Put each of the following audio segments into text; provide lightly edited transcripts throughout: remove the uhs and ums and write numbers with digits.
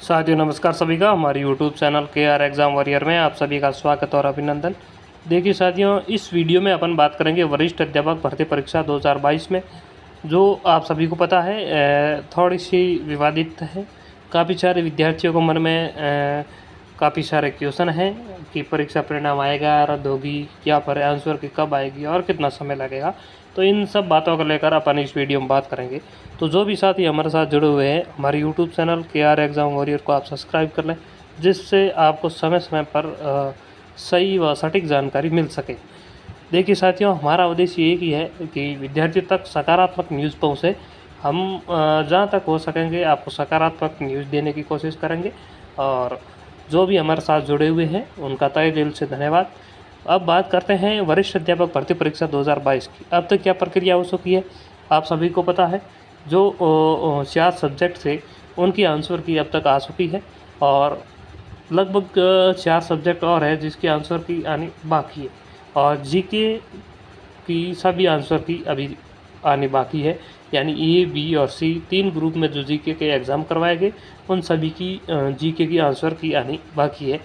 साथियों नमस्कार सभी का हमारे YouTube channel KR exam warrior में आप सभी का स्वागत और अभिनंदन। देखिए साथियों, इस वीडियो में अपन बात करेंगे वरिष्ठ अध्यापक भर्ती परीक्षा 2022 में, जो आप सभी को पता है थोड़ी सी विवादित है। काफ़ी सारे विद्यार्थियों को मन में काफ़ी सारे क्वेश्चन हैं कि परीक्षा परिणाम आएगा, रद्द होगी या फिर आंसर की कब आएगी और कितना समय लगेगा। तो इन सब बातों को लेकर अपन इस वीडियो में बात करेंगे। तो जो भी साथी हमारे साथ जुड़े हुए हैं, हमारे YouTube channel KR exam warrior को आप सब्सक्राइब कर लें, जिससे आपको समय समय पर सही व सटीक जानकारी मिल सके। देखिए साथियों, हमारा उद्देश्य एक ही है कि विद्यार्थियों तक सकारात्मक न्यूज़ पहुँचे। हम जहाँ तक हो सकेंगे आपको सकारात्मक न्यूज़ देने की कोशिश करेंगे। और जो भी हमारे साथ जुड़े हुए हैं उनका तहे दिल से धन्यवाद। अब बात करते हैं वरिष्ठ अध्यापक भर्ती परीक्षा 2022 की। अब तक क्या प्रक्रिया हो चुकी है आप सभी को पता है। जो 4 सब्जेक्ट थे उनकी आंसर की अब तक आ चुकी है और लगभग 4 सब्जेक्ट और है जिसकी आंसर की आनी बाकी है। और जीके की सभी आंसर की अभी आनी बाकी है, यानी ए, बी और सी 3 ग्रुप में जो जीके के एग्ज़ाम करवाए गए उन सभी की जीके की आंसर की आनी बाकी है।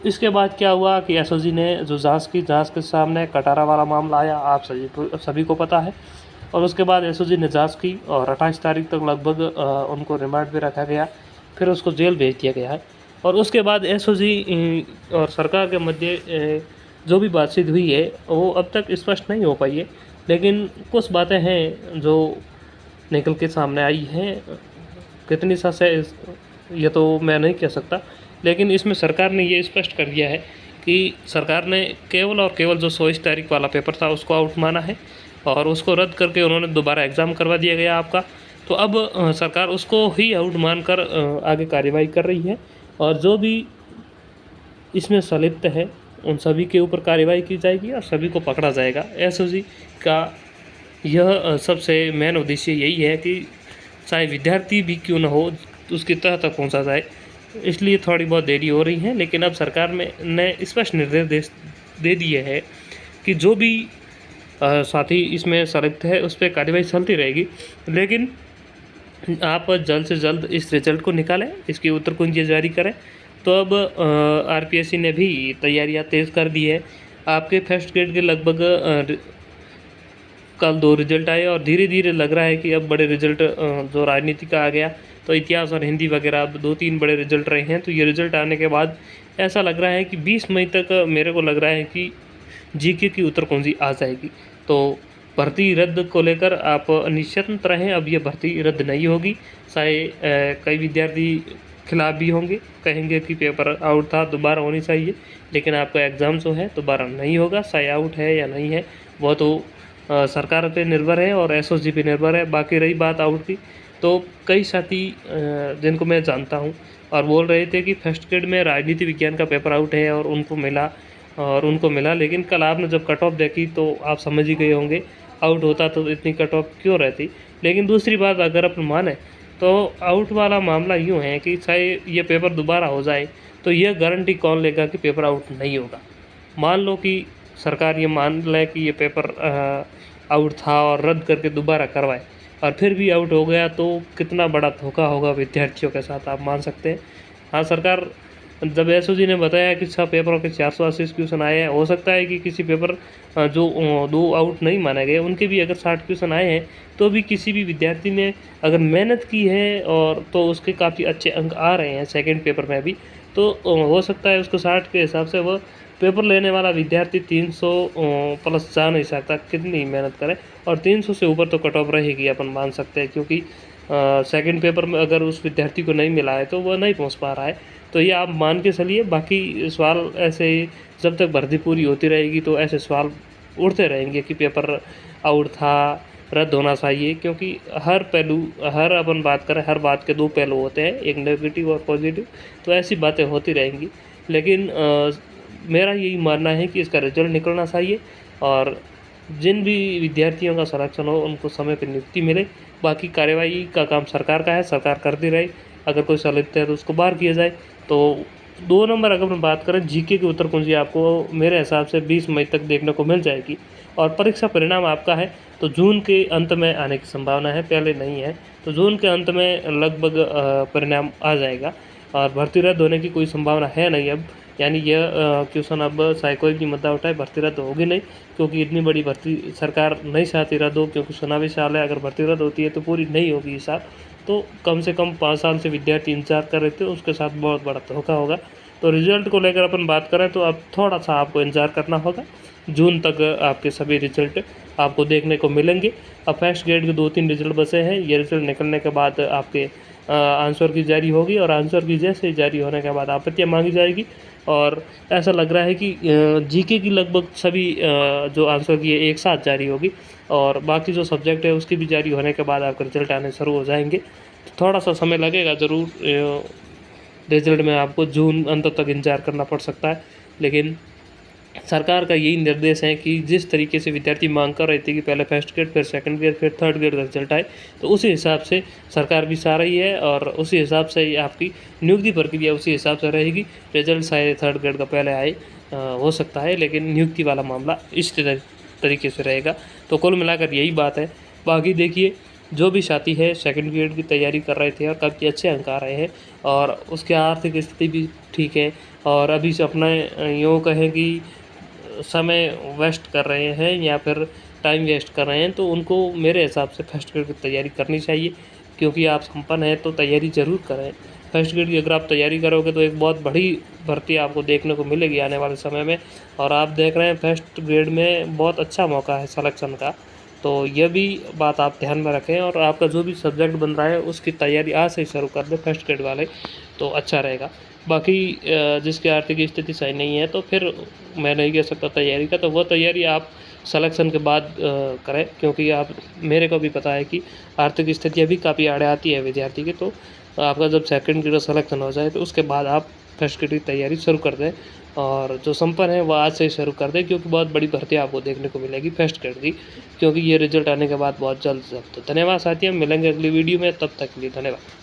इसके बाद क्या हुआ कि एसओजी ने जो जांच के सामने कटारा वाला मामला आया, आप सभी को पता है। और उसके बाद एसओजी ने जांच की और 28 तारीख तक लगभग उनको रिमांड पे रखा गया, फिर उसको जेल भेज दिया गया है। और उसके बाद एसओजी और सरकार के मध्य जो भी बातचीत हुई है वो अब तक स्पष्ट नहीं हो पाई है, लेकिन कुछ बातें हैं जो निकल के सामने आई हैं। कितनी सच है ये तो मैं नहीं कह सकता, लेकिन इसमें सरकार ने ये स्पष्ट कर दिया है कि सरकार ने केवल और केवल जो 24 तारीख वाला पेपर था उसको आउट माना है और उसको रद्द करके उन्होंने दोबारा एग्ज़ाम करवा दिया गया आपका। तो अब सरकार उसको ही आउट मानकर आगे कार्रवाई कर रही है और जो भी इसमें संलिप्त है उन सभी के ऊपर कार्रवाई की जाएगी और सभी को पकड़ा जाएगा। एसओजी का यह सबसे मेन उद्देश्य यही है कि चाहे विद्यार्थी भी क्यों न हो उसकी तह तक पहुंचा जाए। इसलिए थोड़ी बहुत देरी हो रही है, लेकिन अब सरकार ने स्पष्ट निर्देश दे दिए हैं कि जो भी साथी इसमें संलिप्त है उस पर कार्रवाई चलती रहेगी। लेकिन आप जल्द से जल्द इस रिजल्ट को निकालें, इसकी उत्तर कुंजी जारी करें। तो अब आरपीएससी ने भी तैयारियां तेज़ कर दी है। आपके फर्स्ट ग्रेड के लगभग कल 2 रिजल्ट आए और धीरे धीरे लग रहा है कि अब बड़े रिजल्ट जो राजनीति का आ गया, तो इतिहास और हिंदी वगैरह अब 2-3 बड़े रिजल्ट रहे हैं। तो ये रिजल्ट आने के बाद ऐसा लग रहा है कि 20 मई तक मेरे को लग रहा है कि जीके की उत्तर कुंजी आ जाएगी। तो भर्ती रद्द को लेकर आप निश्चिंत रहें, अब ये भर्ती रद्द नहीं होगी। चाहे कई विद्यार्थी खिलाफ भी होंगे, कहेंगे कि पेपर आउट था दोबारा होनी चाहिए, लेकिन आपका एग्ज़ाम जो है दोबारा नहीं होगा। चाहे आउट है या नहीं है वो तो सरकार पे निर्भर है और एसओजी पे निर्भर है। बाकी रही बात आउट की, तो कई साथी जिनको मैं जानता हूँ और बोल रहे थे कि फर्स्ट ग्रेड में राजनीति विज्ञान का पेपर आउट है और उनको मिला, लेकिन कल आपने जब कट ऑफ देखी तो आप समझ ही गए होंगे आउट होता तो इतनी कट ऑफ क्यों रहती। लेकिन दूसरी बात अगर अपन माने तो आउट वाला मामला यूँ है कि चाहे ये पेपर दोबारा हो जाए तो यह गारंटी कौन लेगा कि पेपर आउट नहीं होगा। मान लो कि सरकार ये मान ले कि ये पेपर आउट था और रद्द करके दोबारा करवाए और फिर भी आउट हो गया, तो कितना बड़ा धोखा होगा विद्यार्थियों के साथ, आप मान सकते हैं। हाँ, सरकार जब एसओजी ने बताया कि 6 पेपरों के 480 क्वेश्चन आए हैं, हो सकता है कि किसी पेपर जो 2 आउट नहीं माने गए उनके भी अगर 60 क्वेश्चन आए हैं, तो भी किसी भी विद्यार्थी ने अगर मेहनत की है और तो उसके काफ़ी अच्छे अंक आ रहे हैं सेकंड पेपर में भी, तो हो सकता है उसको 60 के हिसाब से वह पेपर लेने वाला विद्यार्थी 300 प्लस जा नहीं सकता, कितनी मेहनत करे। और 300 से ऊपर तो कट ऑफ रहेगी अपन मान सकते हैं, क्योंकि सेकंड पेपर में अगर उस विद्यार्थी को नहीं मिला है तो वह नहीं पहुंच पा रहा है। तो ये आप मान के चलिए। बाकी सवाल ऐसे ही जब तक भर्ती पूरी होती रहेगी तो ऐसे सवाल उठते रहेंगे कि पेपर आउट था, रद्द होना चाहिए, क्योंकि हर पहलू अपन बात करें हर बात के 2 पहलू होते हैं, एक नेगेटिव और पॉजिटिव। तो ऐसी बातें होती रहेंगी, लेकिन मेरा यही मानना है कि इसका रिजल्ट निकलना चाहिए और जिन भी विद्यार्थियों का सिलेक्शन हो उनको समय पर नियुक्ति मिले। बाकी कार्यवाही का काम सरकार का है, सरकार करती रहे। अगर कोई संलिप्त है तो उसको बाहर किया जाए। तो 2 नंबर अगर हम बात करें जीके की उत्तर कुंजी आपको मेरे हिसाब से 20 मई तक देखने को मिल जाएगी और परीक्षा परिणाम आपका है तो जून के अंत में आने की संभावना है, पहले नहीं है। तो जून के अंत में लगभग परिणाम आ जाएगा। और भर्ती रद्द होने की कोई संभावना है नहीं अब। यानी यह क्वेश्चन अब चाहे कोई भी मुद्दा उठाए, भर्ती रद्द होगी नहीं, क्योंकि इतनी बड़ी भर्ती सरकार नहीं चाहती रद्द हो, क्योंकि चुनावी साल है। अगर भर्ती रद्द होती है तो पूरी नहीं होगी इस साल, तो कम से कम 5 साल से विद्यार्थी इंतजार कर रहे थे, उसके साथ बहुत बड़ा धोखा होगा। तो रिजल्ट को लेकर अपन बात करें तो अब थोड़ा सा आपको इंतजार करना होगा। जून तक आपके सभी रिजल्ट आपको देखने को मिलेंगे। अब फर्स्ट ग्रेड के 2-3 रिजल्ट बचे हैं। ये रिजल्ट निकलने के बाद आपके आंसर की जारी होगी, और आंसर की जैसे जारी होने के बाद आपत्तियाँ मांगी जाएगी। और ऐसा लग रहा है कि जीके की लगभग सभी जो आंसर की है एक साथ जारी होगी, और बाकी जो सब्जेक्ट है उसकी भी जारी होने के बाद आपके रिजल्ट आने शुरू हो जाएंगे। तो थोड़ा सा समय लगेगा ज़रूर, रिजल्ट में आपको जून अंत तक इंतजार करना पड़ सकता है। लेकिन सरकार का यही निर्देश है कि जिस तरीके से विद्यार्थी मांग कर रहे थे कि पहले फर्स्ट ग्रेड, फिर सेकंड ग्रेड, फिर थर्ड ग्रेड का रिजल्ट आए, तो उसी हिसाब से सरकार भी चाह रही है, और उसी हिसाब से आपकी नियुक्ति प्रक्रिया उसी हिसाब से रहेगी। रिजल्ट शायद थर्ड ग्रेड का पहले आए, हो सकता है, लेकिन नियुक्ति वाला मामला इस तरीके से रहेगा। तो कुल मिलाकर यही बात है। बाकी देखिए, जो भी साथी है सेकंड ग्रेड की तैयारी कर रहे थे और काफ़ी अच्छे अंक आ रहे हैं, और उसकी आर्थिक स्थिति भी ठीक है, और अभी से अपना यूँ कहें कि समय वेस्ट कर रहे हैं या फिर टाइम वेस्ट कर रहे हैं, तो उनको मेरे हिसाब से फर्स्ट ग्रेड की तैयारी करनी चाहिए। क्योंकि आप संपन्न हैं तो तैयारी ज़रूर करें। फर्स्ट ग्रेड की अगर आप तैयारी करोगे तो एक बहुत बड़ी भर्ती आपको देखने को मिलेगी आने वाले समय में। और आप देख रहे हैं फर्स्ट ग्रेड में बहुत अच्छा मौका है सिलेक्शन का, तो यह भी बात आप ध्यान में रखें। और आपका जो भी सब्जेक्ट बन रहा है उसकी तैयारी आज से ही शुरू कर दें फर्स्ट ग्रेड वाले, तो अच्छा रहेगा। बाकी जिसकी आर्थिक स्थिति सही नहीं है तो फिर मैं नहीं कह सकता तैयारी का, तो वो तैयारी आप सिलेक्शन के बाद करें। क्योंकि आप, मेरे को भी पता है कि आर्थिक स्थिति अभी काफ़ी आड़े आती है विद्यार्थी की, तो आपका जब सेकंड ग्रेड सिलेक्शन हो जाए तो उसके बाद आप फर्स्ट ग्रेड की तैयारी शुरू कर दें। और जो संपन्न है वह आज से ही शुरू कर दें, क्योंकि बहुत बड़ी भर्ती आपको देखने को मिलेगी फर्स्ट ग्रेड की, क्योंकि ये रिजल्ट आने के बाद बहुत जल्द। तो धन्यवाद साथियों, मिलेंगे अगली वीडियो में, तब तक के लिए धन्यवाद।